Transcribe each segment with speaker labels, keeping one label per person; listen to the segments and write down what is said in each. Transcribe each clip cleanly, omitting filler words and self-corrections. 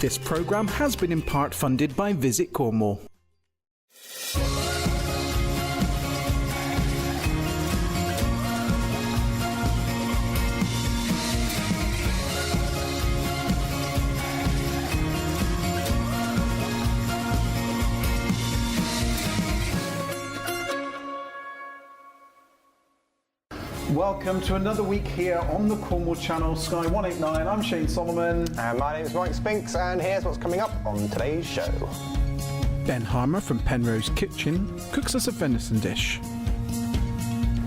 Speaker 1: This programme has been in part funded by Visit Cornwall.
Speaker 2: Welcome to another week here on the Cornwall Channel, Sky 189. I'm Shane Solomon.
Speaker 3: And my name is Mike Spinks, and here's what's coming up on today's show.
Speaker 1: Ben Harmer from Penrose Kitchen cooks us a venison dish.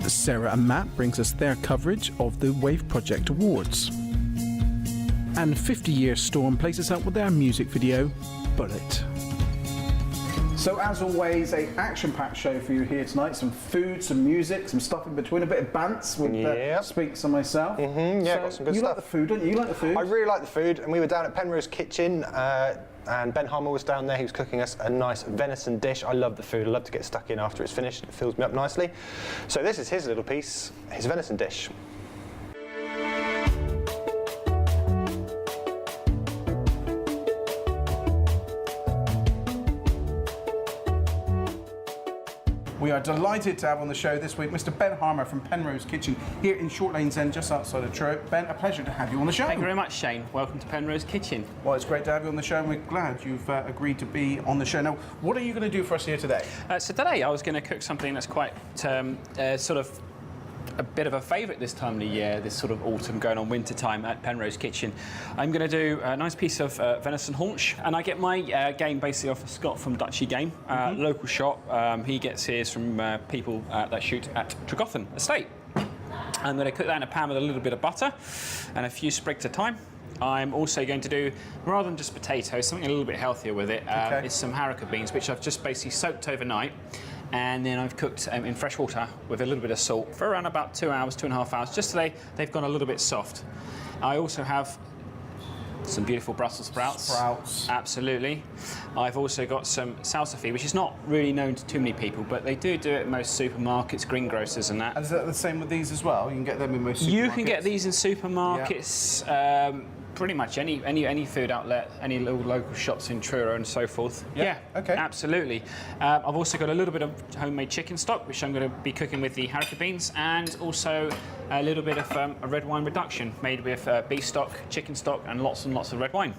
Speaker 1: Sarah and Matt brings us their coverage of the Wave Project Awards. And 50 Year Storm places out with their music video, Bulleit.
Speaker 2: So as always, a action-packed show for you here tonight. Some food, some music, some stuff in between, a bit of bants with Spinks and myself.
Speaker 3: Yeah,
Speaker 2: so
Speaker 3: got some good
Speaker 2: you
Speaker 3: stuff.
Speaker 2: Like the food, don't you? You like the food?
Speaker 3: I really like the food, and we were down at Penrose Kitchen, and Ben Harmer was down there. He was cooking us a nice venison dish. I love the food. I love to get stuck in after it's finished. It fills me up nicely. So this is his little piece, his venison dish.
Speaker 2: We are delighted to have on the show this week Mr. Ben Harmer from Penrose Kitchen here in Short Lanes End, just outside of Truro. Ben, a pleasure to have you on the show.
Speaker 4: Thank you very much, Shane. Welcome to Penrose Kitchen.
Speaker 2: Well, it's great to have you on the show, and we're glad you've agreed to be on the show. Now, what are you going to do for us here today?
Speaker 4: So today I was going to cook something that's quite sort of a bit of a favourite this time of the year, this sort of autumn going on winter time at Penrose Kitchen. I'm going to do a nice piece of venison haunch, and I get my game basically off of Scott from Dutchy Game, local shop. He gets his from people that shoot at Tregotham Estate. I'm going to cook that in a pan with a little bit of butter and a few sprigs of thyme. I'm also going to do, rather than just potatoes, something a little bit healthier with it. It's some haricot beans, which I've just basically soaked overnight. And then I've cooked in fresh water with a little bit of salt for around about 2 hours, 2.5 hours, just so they've gone a little bit soft. I also have some beautiful Brussels sprouts. Absolutely. I've also got some salsify, which is not really known to too many people, but they do it at most supermarkets, greengrocers and that.
Speaker 2: And is that the same with these as well? You can get them in most supermarkets?
Speaker 4: You can get these in supermarkets, pretty much any food outlet, any little local shops in Truro and so forth.
Speaker 2: Yeah, okay.
Speaker 4: Absolutely. I've also got a little bit of homemade chicken stock, which I'm going to be cooking with the haricot beans, and also a little bit of a red wine reduction made with beef stock, chicken stock, and lots of red wine.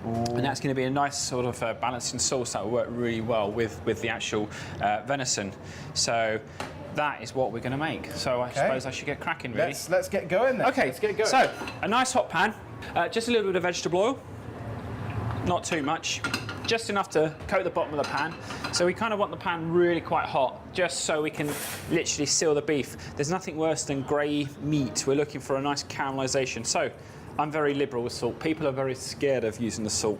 Speaker 4: Ooh. And that's going to be a nice sort of balancing sauce that will work really well with the actual venison. So that is what we're going to make. So I suppose I should get cracking, really.
Speaker 2: Let's get going then.
Speaker 4: Okay,
Speaker 2: let's get going.
Speaker 4: So a nice hot pan, just a little bit of vegetable oil, not too much, just enough to coat the bottom of the pan. So we kind of want the pan really quite hot, just so we can literally seal the beef. There's nothing worse than grey meat. We're looking for a nice caramelisation. So I'm very liberal with salt. People are very scared of using the salt.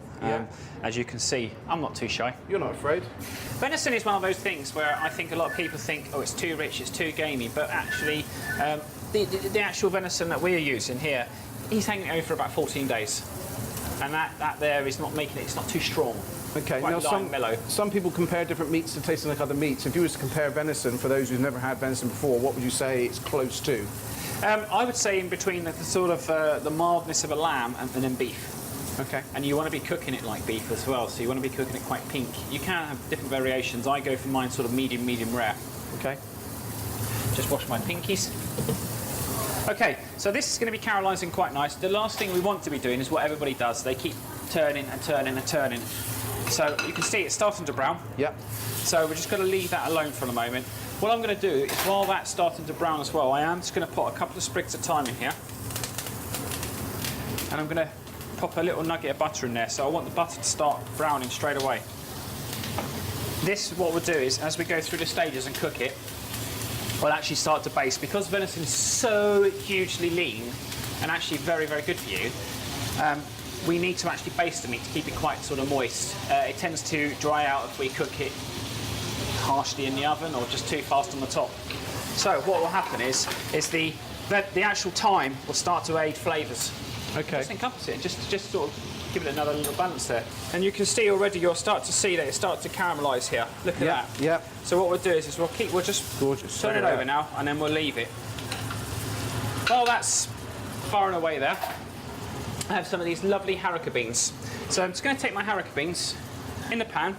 Speaker 4: As you can see, I'm not too shy.
Speaker 2: You're not afraid?
Speaker 4: Venison is one of those things where I think a lot of people think, oh, it's too rich, it's too gamey, but actually the actual venison that we're using here, he's hanging over for about 14 days. And that there is not making it, it's not too strong.
Speaker 2: Okay,
Speaker 4: quite
Speaker 2: now
Speaker 4: mellow.
Speaker 2: some people compare different meats to tasting like other meats. If you was to compare venison, for those who've never had venison before, what would you say it's close to?
Speaker 4: I would say in between the sort of the mildness of a lamb and then beef.
Speaker 2: Okay.
Speaker 4: And you want to be cooking it like beef as well, so you want to be cooking it quite pink. You can have different variations. I go for mine sort of medium rare.
Speaker 2: Okay.
Speaker 4: Just wash my pinkies. Okay, so this is going to be caramelising quite nice. The last thing we want to be doing is what everybody does. They keep turning and turning and turning. So you can see it's starting to brown.
Speaker 2: Yep.
Speaker 4: So we're just going to leave that alone for a moment. What I'm going to do is, while that's starting to brown as well, I am just going to put a couple of sprigs of thyme in here. And I'm going to pop a little nugget of butter in there, so I want the butter to start browning straight away. This, what we'll do is, as we go through the stages and cook it, we'll actually start to baste. Because venison is so hugely lean and actually very, very good for you, we need to actually baste the meat to keep it quite sort of moist. It tends to dry out if we cook it harshly in the oven or just too fast on the top. So what will happen is the actual thyme will start to aid flavours.
Speaker 2: Okay.
Speaker 4: Just encompass it, just sort of give it another little balance there. And you can see already, you'll start to see that it starts to caramelise here. Look at that.
Speaker 2: Yeah.
Speaker 4: So what we'll do is we'll just turn it over now, and then we'll leave it. While that's far and away there, I have some of these lovely haricot beans. So I'm just going to take my haricot beans in the pan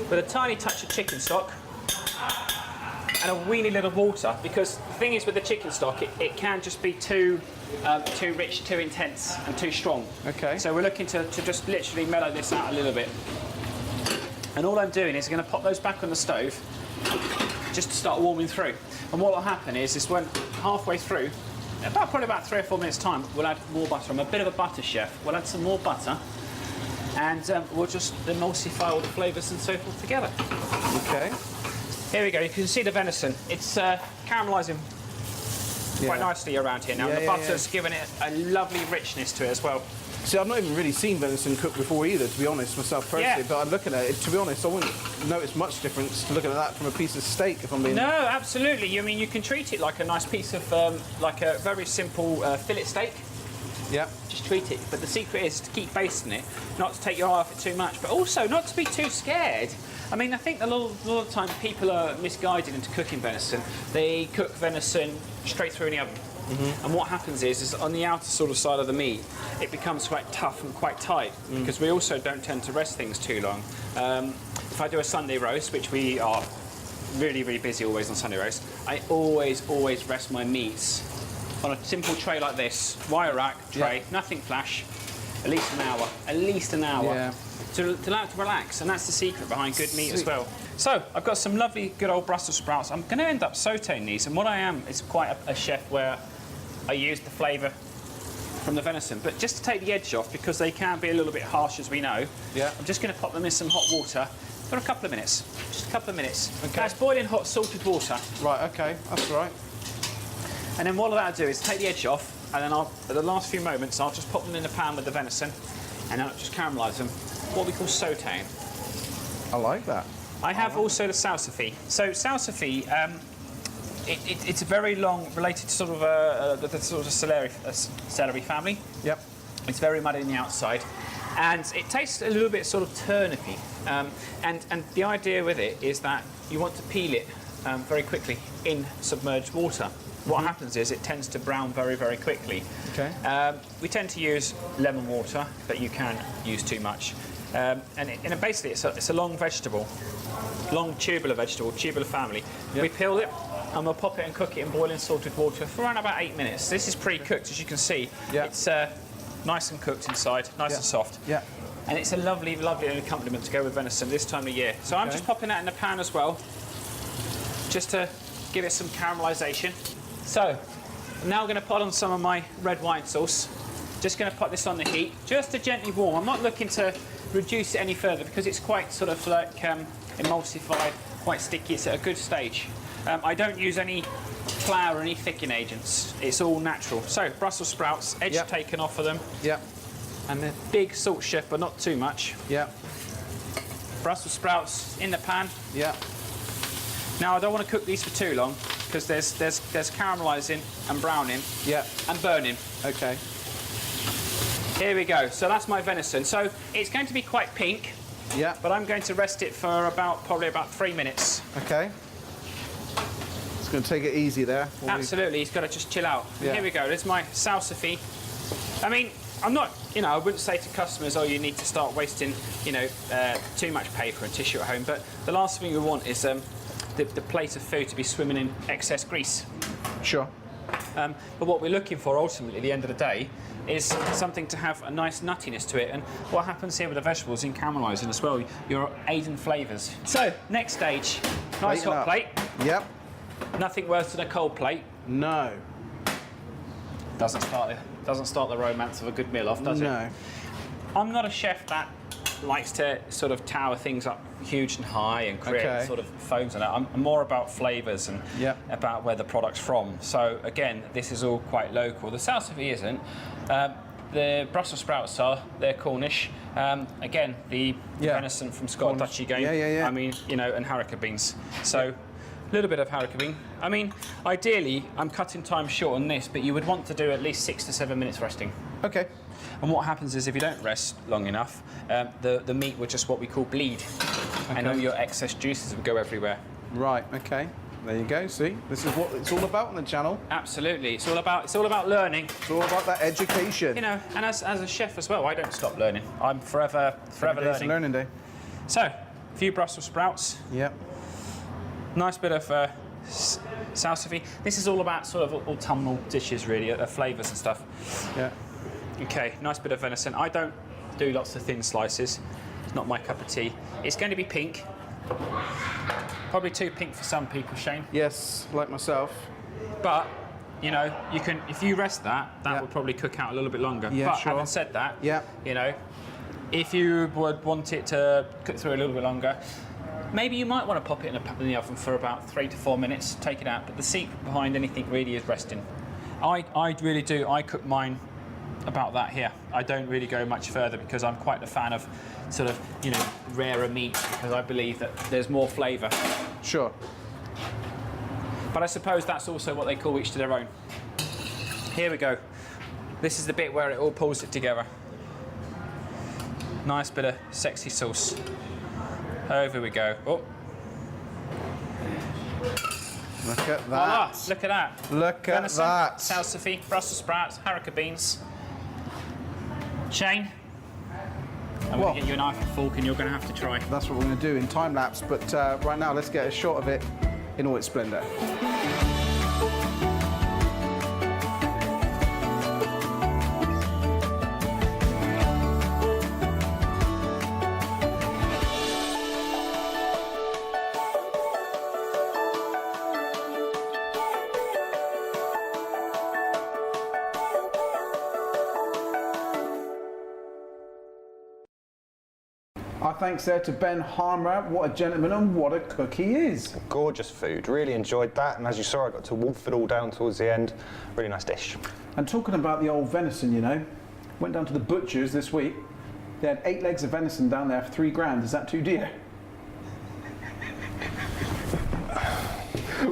Speaker 4: with a tiny touch of chicken stock and a weeny little water, because the thing is with the chicken stock, it can just be too rich, too intense and too strong.
Speaker 2: Okay.
Speaker 4: So we're looking to just literally mellow this out a little bit. And all I'm doing is going to pop those back on the stove just to start warming through. And what will happen is when halfway through, probably about 3 or 4 minutes time, we'll add more butter. I'm a bit of a butter chef. We'll add some more butter and we'll just emulsify all the flavours and so forth together.
Speaker 2: Okay.
Speaker 4: Here we go, you can see the venison. It's caramelising quite nicely around here now.
Speaker 2: Yeah,
Speaker 4: the butter's given it a lovely richness to it as well.
Speaker 2: See, I've not even really seen venison cooked before either, to be honest, myself personally.
Speaker 4: Yeah.
Speaker 2: But I'm looking at it, to be honest, I wouldn't notice much difference to looking at that from a piece of steak, if I'm being...
Speaker 4: No, absolutely. I mean, you can treat it like a nice piece of, like a very simple fillet steak.
Speaker 2: Yeah.
Speaker 4: Just treat it. But the secret is to keep basting it, not to take your eye off it too much, but also not to be too scared. I mean, I think a lot of the time people are misguided into cooking venison. They cook venison straight through in the oven. And what happens is on the outer sort of side of the meat, it becomes quite tough and quite tight, because we also don't tend to rest things too long. If I do a Sunday roast, which we are really, really busy always on Sunday roast, I always rest my meats on a simple tray like this, wire rack tray, nothing flash, at least an hour. To allow it to relax, and that's the secret behind good meat as well. So I've got some lovely good old Brussels sprouts. I'm going to end up sautéing these, and what I am is quite a chef where I use the flavour from the venison, but just to take the edge off, because they can be a little bit harsh, as we know.
Speaker 2: Yeah.
Speaker 4: I'm just going to pop them in some hot water for a couple of minutes, just a couple of minutes.
Speaker 2: Okay.
Speaker 4: That's boiling hot salted water.
Speaker 2: Right, okay, that's all right.
Speaker 4: And then what I'll do is take the edge off, and then at the last few moments, I'll just pop them in the pan with the venison, and then I'll just caramelise them, what we call sautéing.
Speaker 2: I like that.
Speaker 4: I have also the salsify. So salsify, it's very long, related to sort of the sort of celery family.
Speaker 2: Yep.
Speaker 4: It's very muddy on the outside, and it tastes a little bit sort of turnipy. And the idea with it is that you want to peel it very quickly in submerged water. What happens is it tends to brown very, very quickly.
Speaker 2: Okay.
Speaker 4: We tend to use lemon water, but you can use too much. And basically, it's a long vegetable, long tubular vegetable, tubular family. Yep. We peel it, and we'll pop it and cook it in boiling salted water for around about 8 minutes. This is pre-cooked, as you can see.
Speaker 2: Yep.
Speaker 4: It's nice and cooked inside, nice and soft.
Speaker 2: Yeah.
Speaker 4: And it's a lovely, lovely accompaniment to go with venison this time of year. So I'm just popping that in the pan as well, just to give it some caramelisation. So I'm now going to put on some of my red wine sauce. Just going to put this on the heat, just to gently warm. I'm not looking to reduce it any further, because it's quite sort of like emulsified, quite sticky. It's at a good stage. I don't use any flour or any thickening agents. It's all natural. So Brussels sprouts, edge taken off of them.
Speaker 2: Yep.
Speaker 4: And a big salt chef, but not too much.
Speaker 2: Yep.
Speaker 4: Brussels sprouts in the pan.
Speaker 2: Yep.
Speaker 4: Now I don't want to cook these for too long, because there's caramelising and browning.
Speaker 2: Yep.
Speaker 4: And burning.
Speaker 2: Okay.
Speaker 4: Here we go. So that's my venison. So it's going to be quite pink.
Speaker 2: Yeah.
Speaker 4: But I'm going to rest it for probably about 3 minutes.
Speaker 2: Okay. Just going to take it easy there.
Speaker 4: Absolutely. He's got to just chill out.
Speaker 2: Yeah.
Speaker 4: Here we go. There's my salsify. I mean, I'm not, I wouldn't say to customers, oh, you need to start wasting, too much paper and tissue at home. But the last thing we want is the plate of food to be swimming in excess grease.
Speaker 2: Sure.
Speaker 4: But what we're looking for ultimately at the end of the day is something to have a nice nuttiness to it. And what happens here with the vegetables in caramelising as well, you're aiding flavours. So, next stage, nice hot plate.
Speaker 2: Yep.
Speaker 4: Nothing worse than a cold plate.
Speaker 2: No.
Speaker 4: Doesn't start the romance of a good meal off, does it?
Speaker 2: No.
Speaker 4: I'm not a chef that likes to sort of tower things up huge and high and create sort of foams and that. I'm more about flavours and about where the product's from. So again, this is all quite local. The salsify isn't. The Brussels sprouts they're Cornish. Again, the venison from Scott Duchy game.
Speaker 2: Yeah.
Speaker 4: I mean, and haricot beans. So a little bit of haricot bean. I mean, ideally, I'm cutting time short on this, but you would want to do at least 6 to 7 minutes resting.
Speaker 2: Okay.
Speaker 4: And what happens is if you don't rest long enough, the meat will just what we call bleed. And all your excess juices will go everywhere.
Speaker 2: Right, okay. There you go. See, this is what it's all about on the channel.
Speaker 4: Absolutely. It's all about learning.
Speaker 2: It's all about that education.
Speaker 4: You know, and as a chef as well, I don't stop learning. I'm forever learning.
Speaker 2: Learning day.
Speaker 4: So, a few Brussels sprouts.
Speaker 2: Yep.
Speaker 4: Nice bit of salsify. This is all about sort of autumnal dishes, really, flavours and stuff.
Speaker 2: Yeah.
Speaker 4: Okay, nice bit of venison. I don't do lots of thin slices. It's not my cup of tea. It's going to be pink. Probably too pink for some people, Shane.
Speaker 2: Yes, like myself.
Speaker 4: But, you know, you can, if you rest that will probably cook out a little bit longer.
Speaker 2: Yeah,
Speaker 4: but
Speaker 2: sure.
Speaker 4: having said that,
Speaker 2: Yeah.
Speaker 4: you know, if you would want it to cook through a little bit longer, maybe you might want to pop it in the oven for about 3 to 4 minutes, take it out. But the secret behind anything really is resting. I really do. I cook mine about that here. I don't really go much further because I'm quite a fan of sort of, you know, rarer meats because I believe that there's more flavour.
Speaker 2: Sure.
Speaker 4: But I suppose that's also what they call each to their own. Here we go. This is the bit where it all pulls it together. Nice bit of sexy sauce. Over we go. Oh.
Speaker 2: Look at that.
Speaker 4: Voila, look at that.
Speaker 2: Look at
Speaker 4: Venison,
Speaker 2: that.
Speaker 4: salsify, Brussels sprouts, haricot beans. Shane, I'm going to get you a knife and fork and you're going to have to try.
Speaker 2: That's what we're going to do in time lapse. But right now, let's get a shot of it in all its splendour. Our thanks there to Ben Harmer. What a gentleman and what a cook he is.
Speaker 3: Gorgeous food. Really enjoyed that. And as you saw, I got to wolf it all down towards the end. Really nice dish.
Speaker 2: And talking about the old venison, you know, went down to the butcher's this week. They had 8 legs of venison down there for £3 Is that too dear?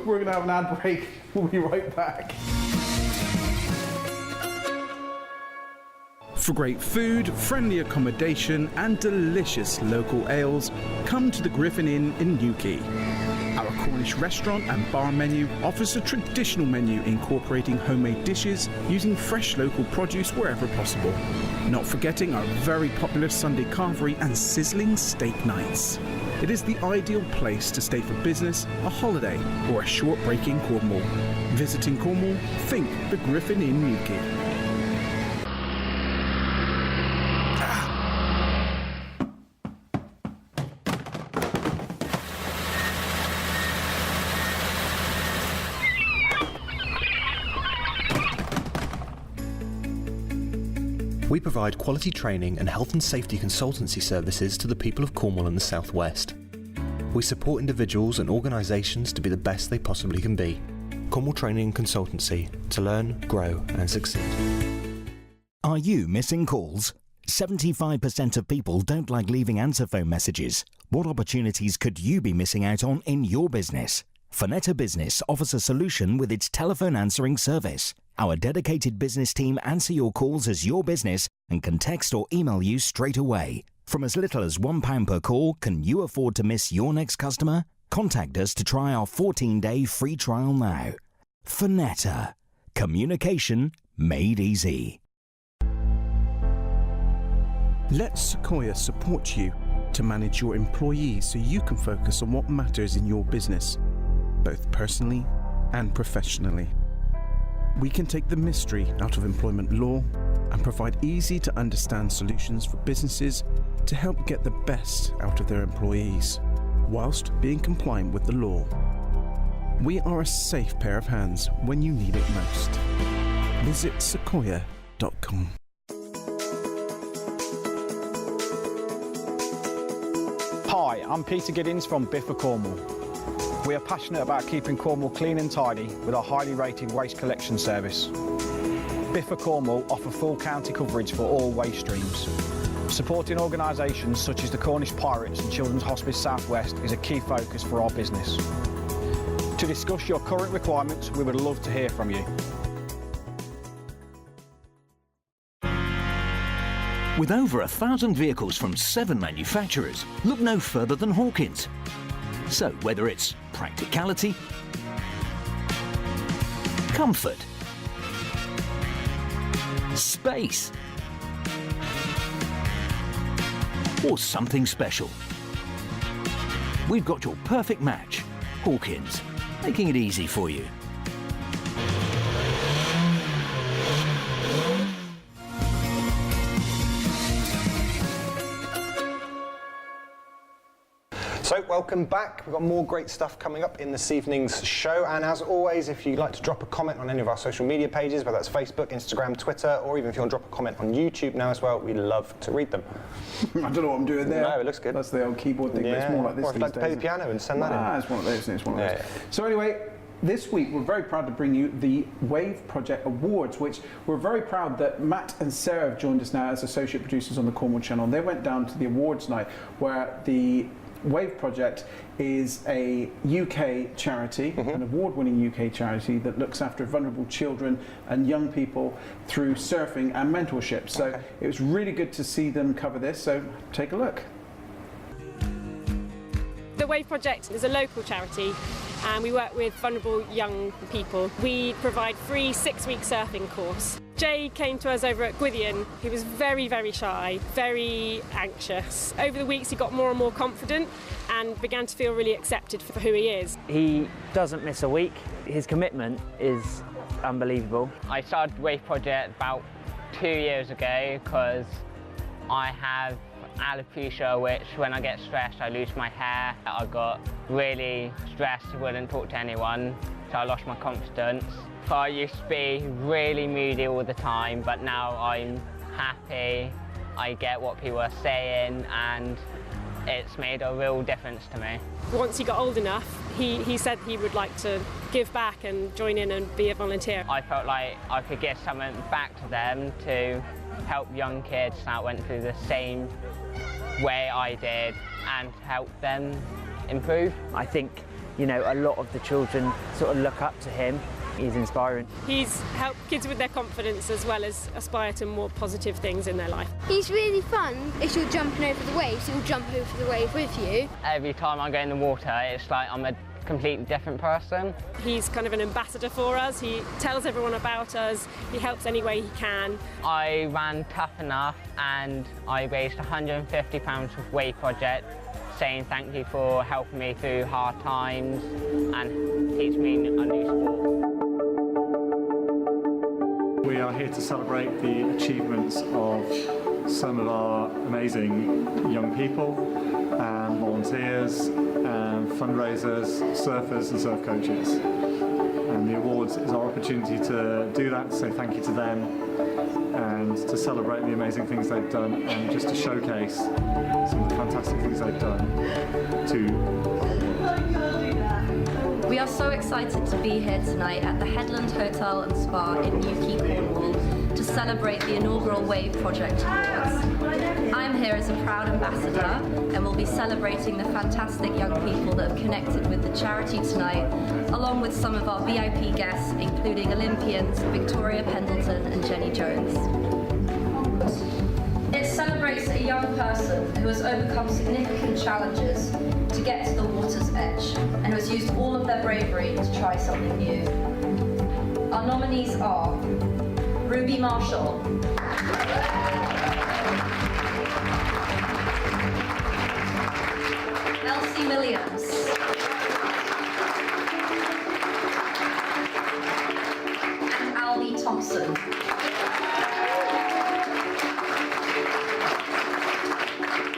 Speaker 2: We're going to have an ad break. We'll be right back. For great food, friendly accommodation and delicious local ales, come to the Griffin Inn in Newquay. Our Cornish restaurant and bar menu offers a traditional menu incorporating homemade dishes using fresh local produce wherever possible. Not forgetting our very popular Sunday carvery and sizzling steak nights. It is the ideal place to stay for business, a holiday or a short break in Cornwall. Visiting Cornwall? Think the Griffin Inn Newquay.
Speaker 5: We provide quality training and health and safety consultancy services to the people of Cornwall and the South West. We support individuals and organisations to be the best they possibly can be. Cornwall Training and Consultancy, to learn, grow and succeed.
Speaker 6: Are you missing calls? 75% of people don't like leaving answer phone messages. What opportunities could you be missing out on in your business? Fonetta Business offers a solution with its telephone answering service. Our dedicated business team answer your calls as your business and can text or email you straight away. From as little as £1 per call, can you afford to miss your next customer? Contact us to try our 14-day free trial now. Fonetta. Communication made easy.
Speaker 1: Let Sequoia support you to manage your employees so you can focus on what matters in your business, both personally and professionally. We can take the mystery out of employment law and provide easy to understand solutions for businesses to help get the best out of their employees, whilst being compliant with the law. We are a safe pair of hands when you need it most. Visit sequoia.com.
Speaker 7: Hi, I'm Peter Giddins from Biffa Cornwall. We are passionate about keeping Cornwall clean and tidy with our highly rated waste collection service. Biffa Cornwall offer full county coverage for all waste streams. Supporting organisations such as the Cornish Pirates and Children's Hospice South West is a key focus for our business. To discuss your current requirements, we would love to hear from you.
Speaker 8: With over 1,000 vehicles from 7 manufacturers, look no further than Hawkins. So whether it's practicality, comfort, space, or something special, we've got your perfect match. Hawkins, making it easy for you.
Speaker 3: So, welcome back. We've got more great stuff coming up in this evening's show. And as always, if you'd like to drop a comment on any of our social media pages, whether that's Facebook, Instagram, Twitter, or even if you want to drop a comment on YouTube now as well, we'd love to read them.
Speaker 1: I don't know what I'm doing there.
Speaker 3: No, it looks good.
Speaker 1: That's the old keyboard thing, but it's more like this.
Speaker 3: Or if you'd like to play the piano and send that in.
Speaker 1: It's one of those things. One of those.
Speaker 3: Yeah.
Speaker 1: So anyway, this week we're very proud to bring you the Wave Project Awards, which we're very proud that Matt and Sarah have joined us now as associate producers on the Cornwall channel. They went down to the awards night where the Wave Project is a UK charity, an award-winning UK charity that looks after vulnerable children and young people through surfing and mentorship. So it was really good to see them cover this, so take a look.
Speaker 9: The Wave Project is a local charity and we work with vulnerable young people. We provide free 6-week surfing course. Jay came to us over at Gwithian. He was very, very shy, very anxious. Over the weeks he got more and more confident and began to feel really accepted for who he is.
Speaker 10: He doesn't miss a week. His commitment is unbelievable.
Speaker 11: I started the Wave Project about 2 years ago because I have alopecia, which when I get stressed I lose my hair. I got really stressed, wouldn't talk to anyone, so I lost my confidence. So I used to be really moody all the time, but now I'm happy, I get what people are saying, and it's made a real difference to me.
Speaker 9: Once he got old enough, he said he would like to give back and join in and be a volunteer.
Speaker 11: I felt like I could give something back to them to help young kids that went through the same way I did and help them improve.
Speaker 10: I think, you know, a lot of the children sort of look up to him. He's inspiring.
Speaker 9: He's helped kids with their confidence as well as aspire to more positive things in their life.
Speaker 12: He's really fun. If you're jumping over the waves, he'll jump over the wave with you.
Speaker 11: Every time I go in the water, it's like I'm a completely different person.
Speaker 9: He's kind of an ambassador for us. He tells everyone about us. He helps any way he can.
Speaker 11: I ran Tough Enough and I raised £150 for Wave Project, saying thank you for helping me through hard times and teach me a new sport.
Speaker 13: We are here to celebrate the achievements of some of our amazing young people and volunteers and fundraisers, surfers and surf coaches. And the awards is our opportunity to do that, to say thank you to them and to celebrate the amazing things they've done and just to showcase some of the fantastic things they've done to.
Speaker 14: We are so excited to be here tonight at the Headland Hotel and Spa in Newquay, Cornwall, to celebrate the inaugural Wave Project Awards. I'm here as a proud ambassador and will be celebrating the fantastic young people that have connected with the charity tonight, along with some of our VIP guests, including Olympians Victoria Pendleton and Jenny Jones. It celebrates a young person who has overcome significant challenges to get to the water's edge and who has used all of their bravery to try something new. Our nominees are Ruby Marshall, Elsie Williams, and Albie Thompson.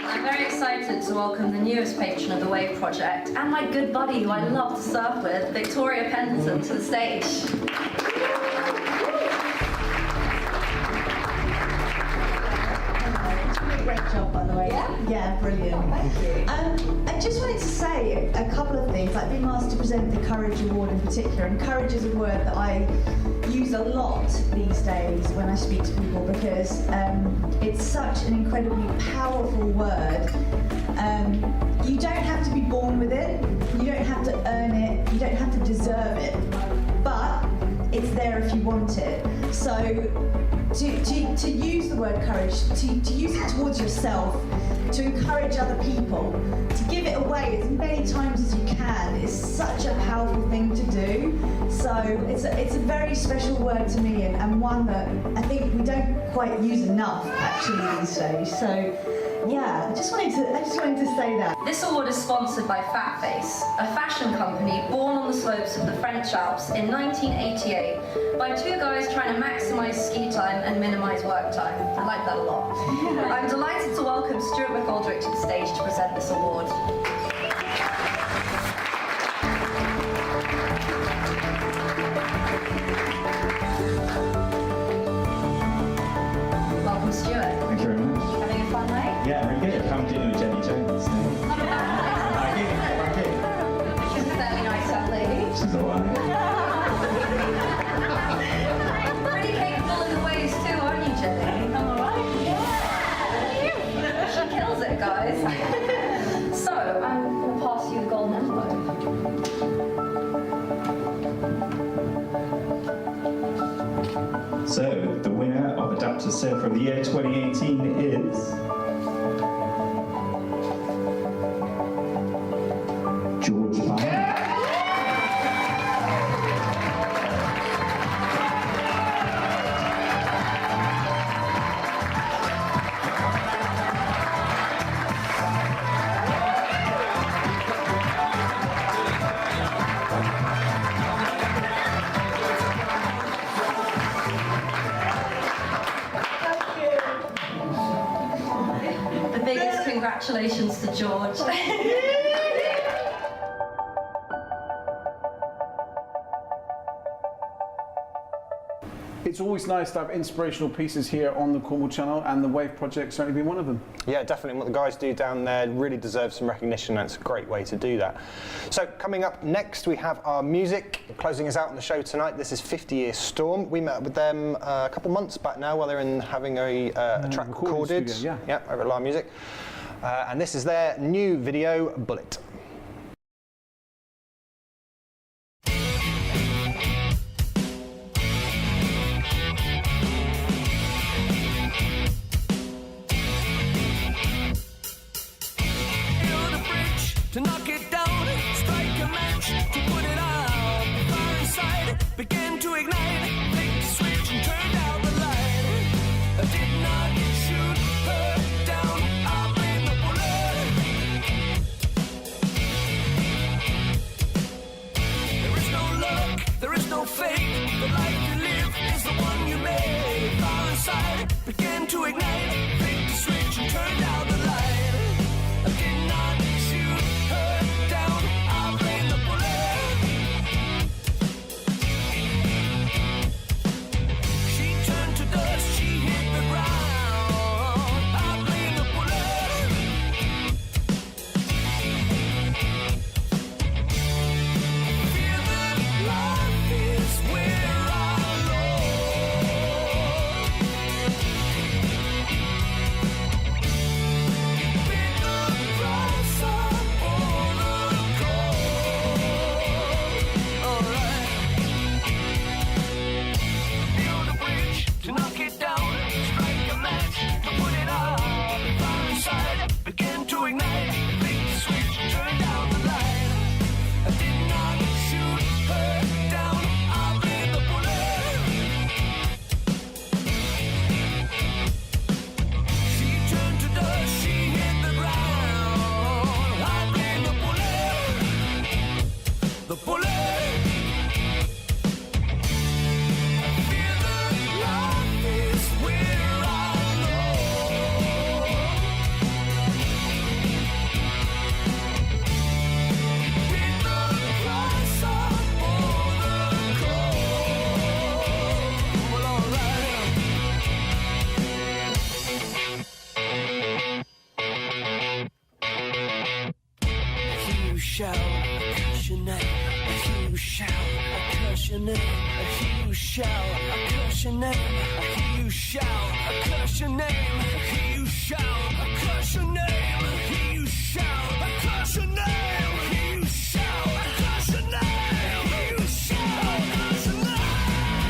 Speaker 14: I'm very excited to welcome the newest patron of the Wave Project and my good buddy who I love to surf with, Victoria Pendleton, to the stage.
Speaker 15: Great job, by the way. Yeah, brilliant. Thank you. I just wanted to say a couple of things. I've been asked to present the Courage Award in particular, and courage is a word that I use a lot these days when I speak to people because it's such an incredibly powerful word. You don't have to be born with it, you don't have to earn it, you don't have to deserve it, but it's there if you want it. So to use the word courage, to use it towards yourself, to encourage other people, to give it away as many times as you can is such a powerful thing to do. So it's a very special word to me, and one that I think we don't quite use enough actually these days. So yeah, I just wanted to say that.
Speaker 14: This award is sponsored by Fatface, a fashion company born on the slopes of the French Alps in 1988 by two guys trying to maximise ski time and minimise work time. I like that a lot. I'm delighted to welcome Stuart McGoldrick to the stage to present this award. Welcome, Stuart.
Speaker 16: Thank you very much.
Speaker 14: Having a fun night?
Speaker 16: Yeah, very good. I'm dinner with Jenny Jones. Thank you.
Speaker 14: She's a fairly nice young lady.
Speaker 16: She's alright.
Speaker 14: Pretty capable in the waves too, aren't you, Jenny? I'm alright. Yeah. She kills it, guys. So, I'm going to pass you the golden envelope.
Speaker 16: So, the winner of Adapter Surfer of the Year 2018 is George Byrne.
Speaker 14: The biggest congratulations to George.
Speaker 2: It's always nice to have inspirational pieces here on the Cornwall Channel, and the Wave Project certainly been one of them.
Speaker 3: Yeah, definitely. What the guys do down there really deserves some recognition, and it's a great way to do that. So coming up next, we have our music. Closing us out on the show tonight, this is 50 Year Storm. We met up with them a couple months back now while they're having a track recorded.
Speaker 2: Studio,
Speaker 3: yeah, over at Live Music. And this is their new video, Bulleit.
Speaker 17: To knock it down, strike a match, to put it out. Fire inside, began to ignite, flicked the switch and turned out the light. I did not shoot her down, I blame the bullet. There is no luck, there is no fate, the life you live is the one you made. Fire inside, began to ignite, flicked the switch and turned out the light. I did not shoot her down, I blame the bullet. She turned to dust, she hit the ground, I blame the bullet. Fear that life is where I to knock it down, strike a match, to put it out. Fire inside, began to ignite, flicked the switch, turned out the light. I did not shoot her down, I blame the bullet. She turned to dust, she hit the ground, I blame the bullet. The bullet. You shall curse your name. You shall curse your name. You shall curse your name. You shall curse your name. You shall curse your name. You shall curse your name. You shall curse your name. You shall curse your name.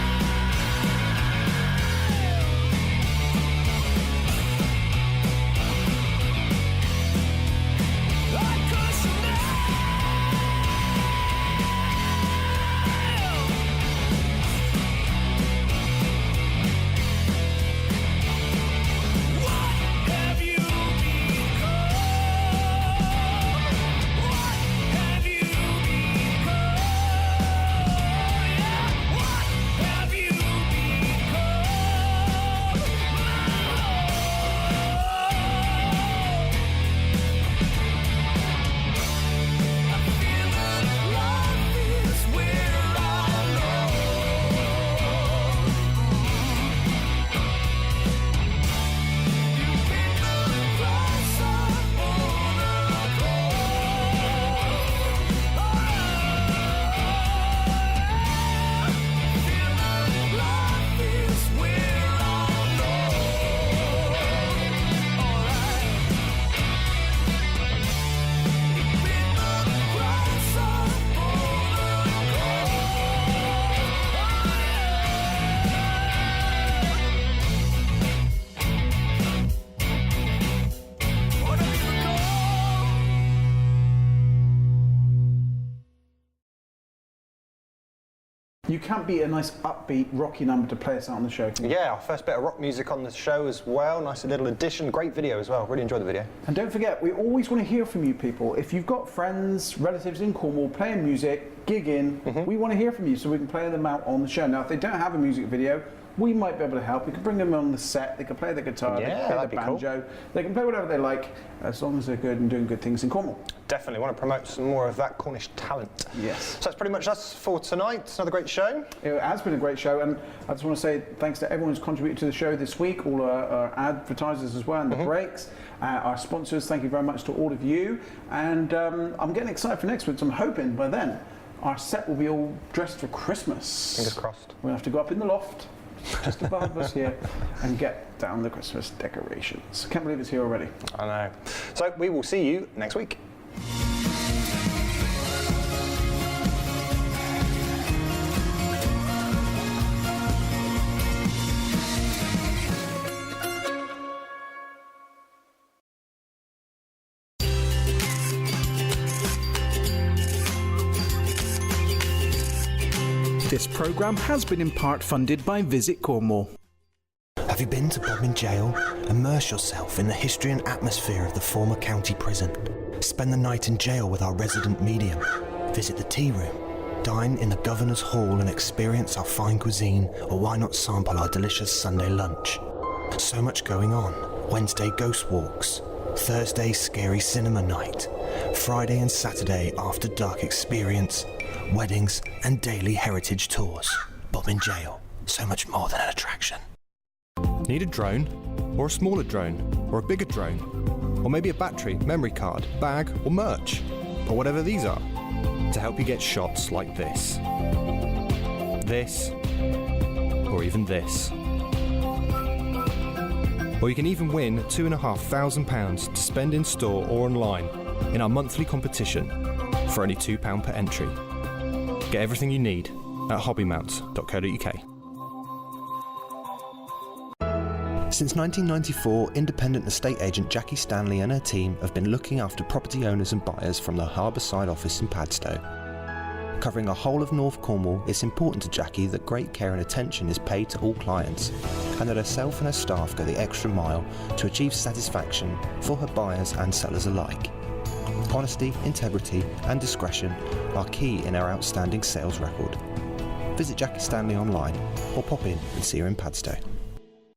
Speaker 1: You can't beat a nice upbeat, rocky number to play us out on the show, can you?
Speaker 3: Yeah, our first bit of rock music on the show as well. Nice little addition. Great video as well. Really enjoyed the video.
Speaker 1: And don't forget, we always want to hear from you people. If you've got friends, relatives in Cornwall playing music, gigging, we want to hear from you so we can play them out on the show. Now, if they don't have a music video, we might be able to help. We can bring them on the set. They can play the guitar, they can play the banjo, they can play whatever they like, as long as they're good and doing good things in Cornwall.
Speaker 3: Definitely want to promote some more of that Cornish talent.
Speaker 1: Yes.
Speaker 3: So that's pretty much us for tonight. It's another great show.
Speaker 1: It has been a great show, and I just want to say thanks to everyone who's contributed to the show this week, all our advertisers as well, and the breaks, our sponsors. Thank you very much to all of you. And I'm getting excited for next week, so I'm hoping by then our set will be all dressed for Christmas.
Speaker 3: Fingers crossed.
Speaker 1: We'll have to go up in the loft, just above us here, and get down the Christmas decorations. Can't believe it's here already.
Speaker 3: I know. So we will see you next week.
Speaker 2: This programme has been in part funded by Visit Cornwall.
Speaker 5: Have you been to Bodmin Jail? Immerse yourself in the history and atmosphere of the former county prison. Spend the night in jail with our resident medium. Visit the tea room. Dine in the Governor's Hall and experience our fine cuisine, or why not sample our delicious Sunday lunch? So much going on. Wednesday ghost walks. Thursday scary cinema night. Friday and Saturday after dark experience. Weddings and daily heritage tours. Bodmin Jail. So much more than an attraction. Need a drone? Or a smaller drone? Or a bigger drone? Or maybe a battery, memory card, bag or merch? Or whatever these are. To help you get shots like this. This. Or even this. Or you can even win £2,500 to spend in store or online in our monthly competition for only £2 per entry. Get everything you need at hobbymounts.co.uk. Since 1994, independent estate agent Jackie Stanley and her team have been looking after property owners and buyers from the Harbourside office in Padstow. Covering the whole of North Cornwall, it's important to Jackie that great care and attention is paid to all clients, and that herself and her staff go the extra mile to achieve satisfaction for her buyers and sellers alike. Honesty, integrity and discretion are key in our outstanding sales record. Visit Jackie Stanley online or pop in and see her in Padstow.